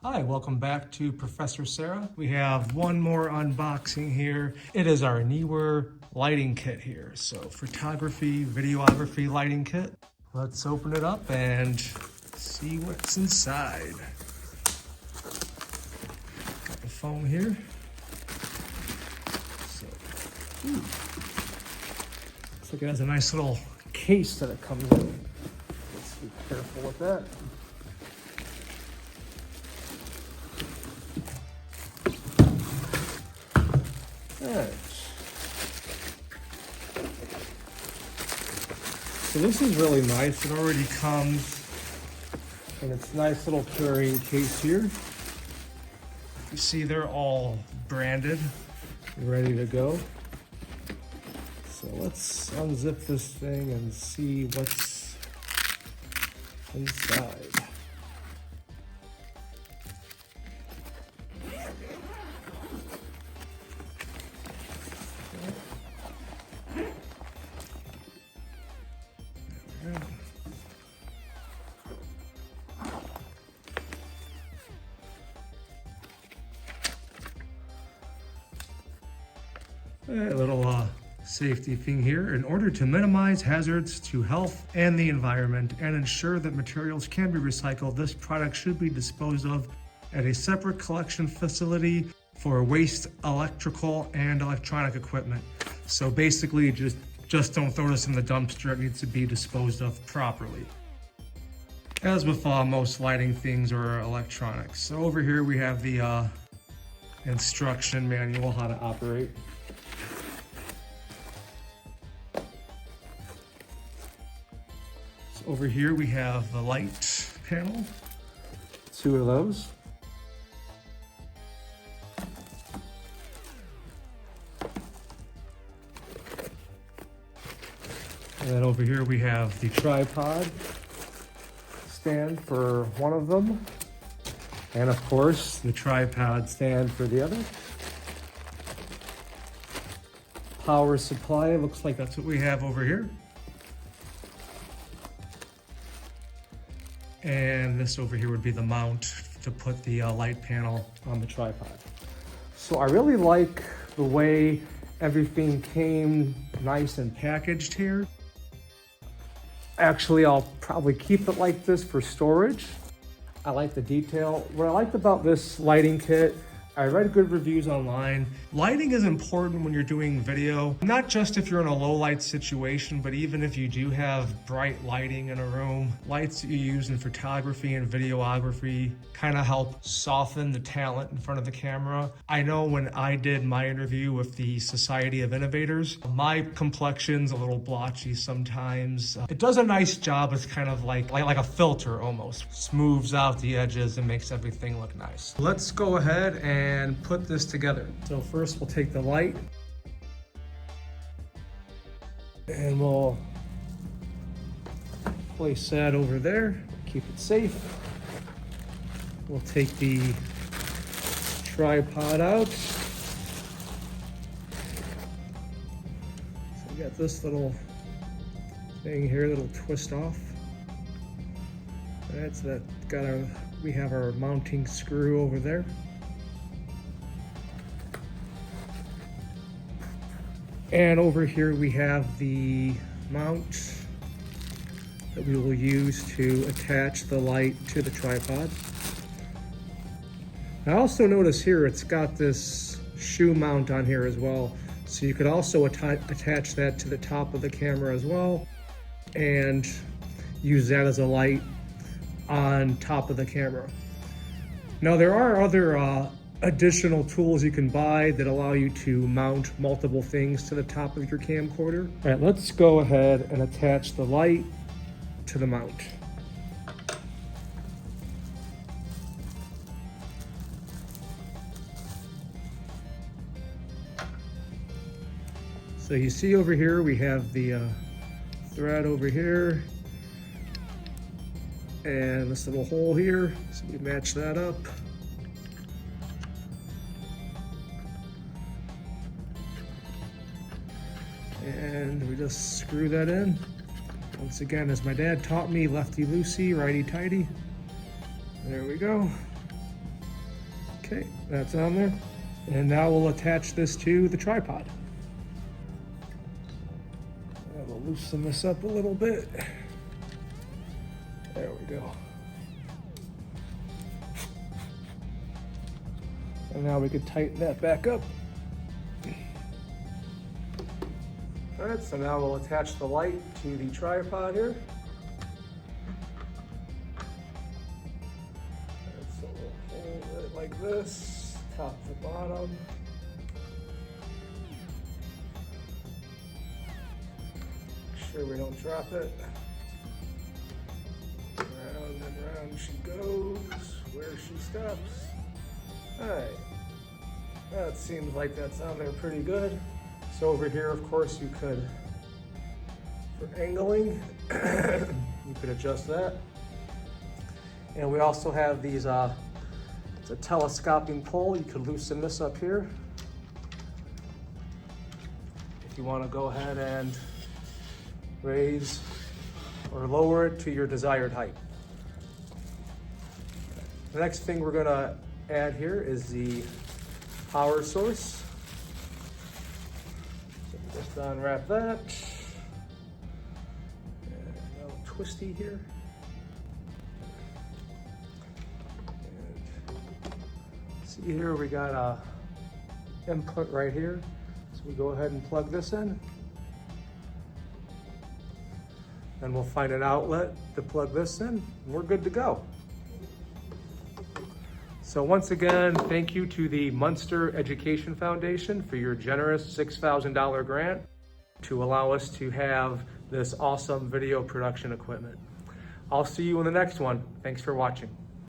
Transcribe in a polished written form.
Hi, welcome back to Professor Sera. We have one more unboxing here. It is our NEEWER lighting kit here. So photography, videography lighting kit. Let's open it up and see what's inside. Got the foam here. So, looks like it has a nice little case that it comes in. Let's be careful with that. Alright. So this is really nice. It already comes in its nice little carrying case here. You see they're all branded, ready to go. So let's unzip this thing and see what's inside. A little safety thing here. In order to minimize hazards to health and the environment and ensure that materials can be recycled, this product should be disposed of at a separate collection facility for waste electrical and electronic equipment. So basically just don't throw this in the dumpster. It needs to be disposed of properly. As with most lighting things or electronics. So over here we have the instruction manual how to operate. So over here we have the light panel, 2 of those. And then over here we have the tripod stand for one of them. And of course, the tripod stand for the other. Power supply, looks like that's what we have over here. And this over here would be the mount to put the light panel on the tripod. So I really like the way everything came nice and packaged here. Actually, I'll probably keep it like this for storage. I like the detail. What I liked about this lighting kit, I read good reviews online. Lighting is important when you're doing video, not just if you're in a low light situation, but even if you do have bright lighting in a room. Lights that you use in photography and videography kind of help soften the talent in front of the camera. I know when I did my interview with the Society of Innovators, my complexion's a little blotchy sometimes. It does a nice job as kind of like a filter almost. Smooths out the edges and makes everything look nice. Let's go ahead and put this together. So first we'll take the light and we'll place that over there, keep it safe. We'll take the tripod out. So we got this little thing here that'll twist off. That's that. We have our mounting screw over there. And over here we have the mount that we will use to attach the light to the tripod. I also notice here it's got this shoe mount on here as well. So you could also attach that to the top of the camera as well and use that as a light on top of the camera. Now there are other additional tools you can buy that allow you to mount multiple things to the top of your camcorder. All right, let's go ahead and attach the light to the mount. So you see over here, we have the thread over here and this little hole here. So we match that up. And we just screw that in. Once again, as my dad taught me, lefty loosey, righty tighty. There we go. Okay, that's on there. And now we'll attach this to the tripod. And we'll loosen this up a little bit. There we go. And now we can tighten that back up. All right, so now we'll attach the light to the tripod here. So we'll hold it like this, top to bottom. Make sure we don't drop it. Round and round she goes, where she stops. All right, that seems like that's on there pretty good. So over here, of course, you could, for angling, you could adjust that. And we also have these, it's a telescoping pole. You could loosen this up here. If you want to go ahead and raise or lower it to your desired height. The next thing we're gonna add here is the power source. So just unwrap that. And a little twisty here. And see here, we got a input right here. So we go ahead and plug this in. Then we'll find an outlet to plug this in, and we're good to go. So once again, thank you to the Munster Education Foundation for your generous $6,000 grant to allow us to have this awesome video production equipment. I'll see you in the next one. Thanks for watching.